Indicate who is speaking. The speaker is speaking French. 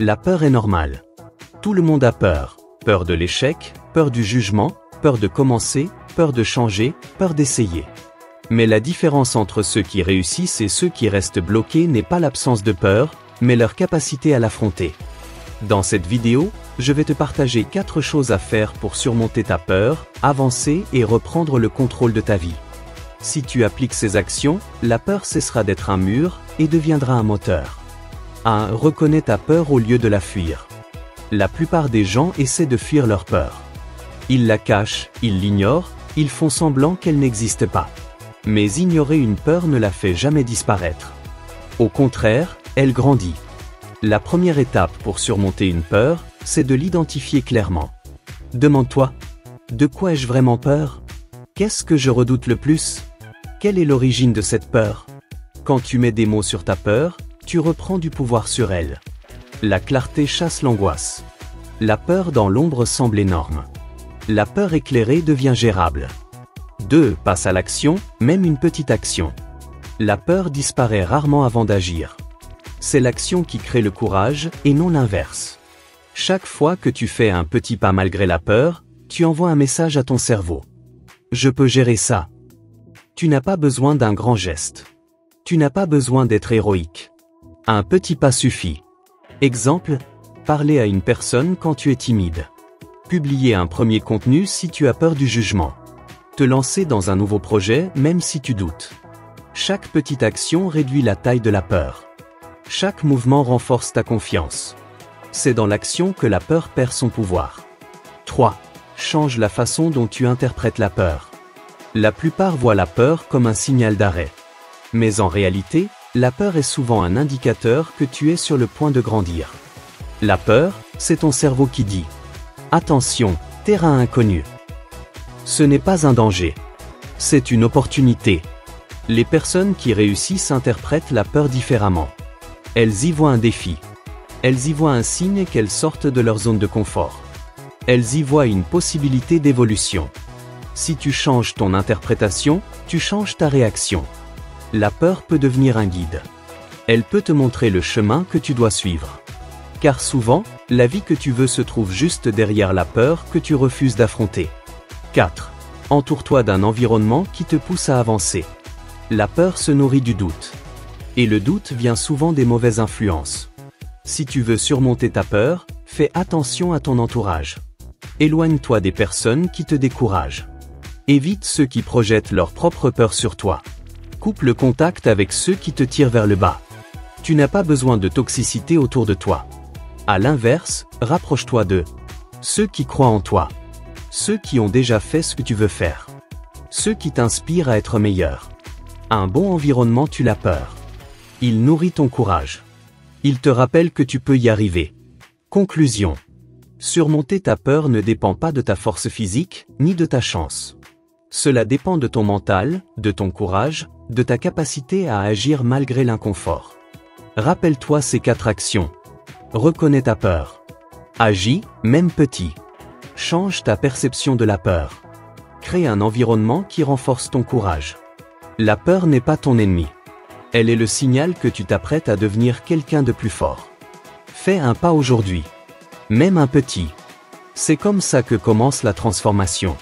Speaker 1: La peur est normale. Tout le monde a peur. Peur de l'échec, peur du jugement, peur de commencer, peur de changer, peur d'essayer. Mais la différence entre ceux qui réussissent et ceux qui restent bloqués n'est pas l'absence de peur, mais leur capacité à l'affronter. Dans cette vidéo, je vais te partager 4 choses à faire pour surmonter ta peur, avancer et reprendre le contrôle de ta vie. Si tu appliques ces actions, la peur cessera d'être un mur et deviendra un moteur. 1. Reconnais ta peur au lieu de la fuir. La plupart des gens essaient de fuir leur peur. Ils la cachent, ils l'ignorent, ils font semblant qu'elle n'existe pas. Mais ignorer une peur ne la fait jamais disparaître. Au contraire, elle grandit. La première étape pour surmonter une peur, c'est de l'identifier clairement. Demande-toi, de quoi ai-je vraiment peur? Qu'est-ce que je redoute le plus? Quelle est l'origine de cette peur? Quand tu mets des mots sur ta peur, tu reprends du pouvoir sur elle. La clarté chasse l'angoisse. La peur dans l'ombre semble énorme. La peur éclairée devient gérable. 2. Passe à l'action, même une petite action. La peur disparaît rarement avant d'agir. C'est l'action qui crée le courage et non l'inverse. Chaque fois que tu fais un petit pas malgré la peur, tu envoies un message à ton cerveau. Je peux gérer ça. Tu n'as pas besoin d'un grand geste. Tu n'as pas besoin d'être héroïque. Un petit pas suffit. Exemple, parler à une personne quand tu es timide. Publier un premier contenu si tu as peur du jugement. Te lancer dans un nouveau projet même si tu doutes. Chaque petite action réduit la taille de la peur. Chaque mouvement renforce ta confiance. C'est dans l'action que la peur perd son pouvoir. 3. Change la façon dont tu interprètes la peur. La plupart voient la peur comme un signal d'arrêt. Mais en réalité, la peur est souvent un indicateur que tu es sur le point de grandir. La peur, c'est ton cerveau qui dit « Attention, terrain inconnu ». Ce n'est pas un danger. C'est une opportunité. Les personnes qui réussissent interprètent la peur différemment. Elles y voient un défi. Elles y voient un signe qu'elles sortent de leur zone de confort. Elles y voient une possibilité d'évolution. Si tu changes ton interprétation, tu changes ta réaction. La peur peut devenir un guide. Elle peut te montrer le chemin que tu dois suivre. Car souvent, la vie que tu veux se trouve juste derrière la peur que tu refuses d'affronter. 4. Entoure-toi d'un environnement qui te pousse à avancer. La peur se nourrit du doute. Et le doute vient souvent des mauvaises influences. Si tu veux surmonter ta peur, fais attention à ton entourage. Éloigne-toi des personnes qui te découragent. Évite ceux qui projettent leur propre peur sur toi. Coupe le contact avec ceux qui te tirent vers le bas. Tu n'as pas besoin de toxicité autour de toi. À l'inverse, rapproche-toi d'eux. Ceux qui croient en toi. Ceux qui ont déjà fait ce que tu veux faire. Ceux qui t'inspirent à être meilleur. Un bon environnement tue la peur. Il nourrit ton courage. Il te rappelle que tu peux y arriver. Conclusion. Surmonter ta peur ne dépend pas de ta force physique, ni de ta chance. Cela dépend de ton mental, de ton courage, de ta capacité à agir malgré l'inconfort. Rappelle-toi ces 4 actions. Reconnais ta peur. Agis, même petit. Change ta perception de la peur. Crée un environnement qui renforce ton courage. La peur n'est pas ton ennemi. Elle est le signal que tu t'apprêtes à devenir quelqu'un de plus fort. Fais un pas aujourd'hui. Même un petit. C'est comme ça que commence la transformation.